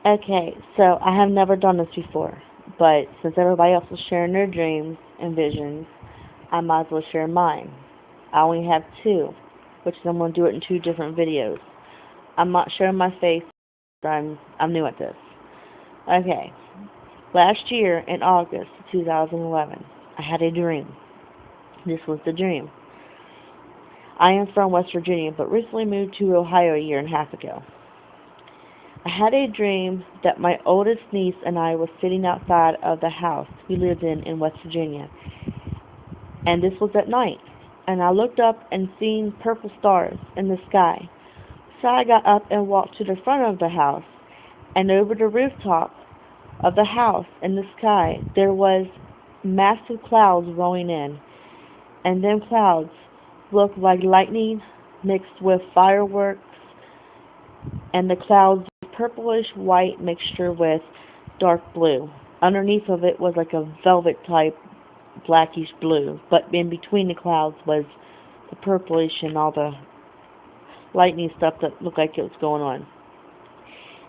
Okay, so I have never done this before, but since everybody else is sharing their dreams and visions, I might as well share mine. I only have two, which is I'm going to do it in two different videos. I'm not showing my face. I'm new at this. Okay, last year in August 2011, I had a dream. This was the dream. I am from West Virginia, but recently moved to Ohio a year and a half ago. I had a dream that my oldest niece and I were sitting outside of the house we lived in West Virginia, and this was at night. And I looked up and seen purple stars in the sky. So I got up and walked to the front of the house, and over the rooftop of the house in the sky there was massive clouds rolling in, and them clouds looked like lightning mixed with fireworks, and the clouds purplish white mixture with dark blue. Underneath of it was like a velvet type blackish blue, but in between the clouds was the purplish and all the lightning stuff that looked like it was going on.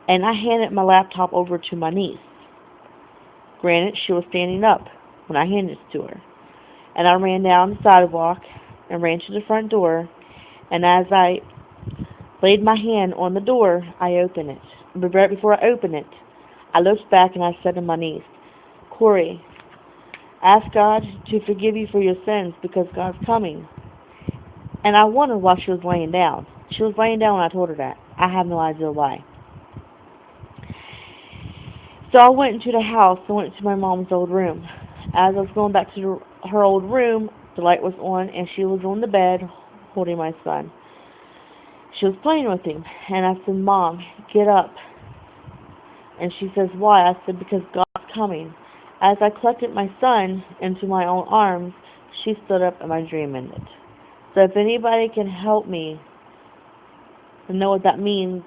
And I handed my laptop over to my niece. Granted, she was standing up when I handed it to her. And I ran down the sidewalk and ran to the front door, and as I laid my hand on the door, I opened it. But right before I opened it, I looked back and I said to my niece, Corey, ask God to forgive you for your sins because God's coming. And I wondered why she was laying down. She was laying down when I told her that. I have no idea why. So I went into the house and went to my mom's old room. As I was going back to her old room, the light was on and she was on the bed holding my son. She was playing with him, and I said, Mom, get up. And she says, why? I said, because God's coming. As I collected my son into my own arms, she stood up and my dream ended. So if anybody can help me and know what that means,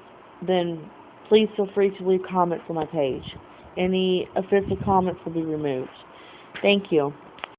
then please feel free to leave comments on my page. Any offensive comments will be removed. Thank you.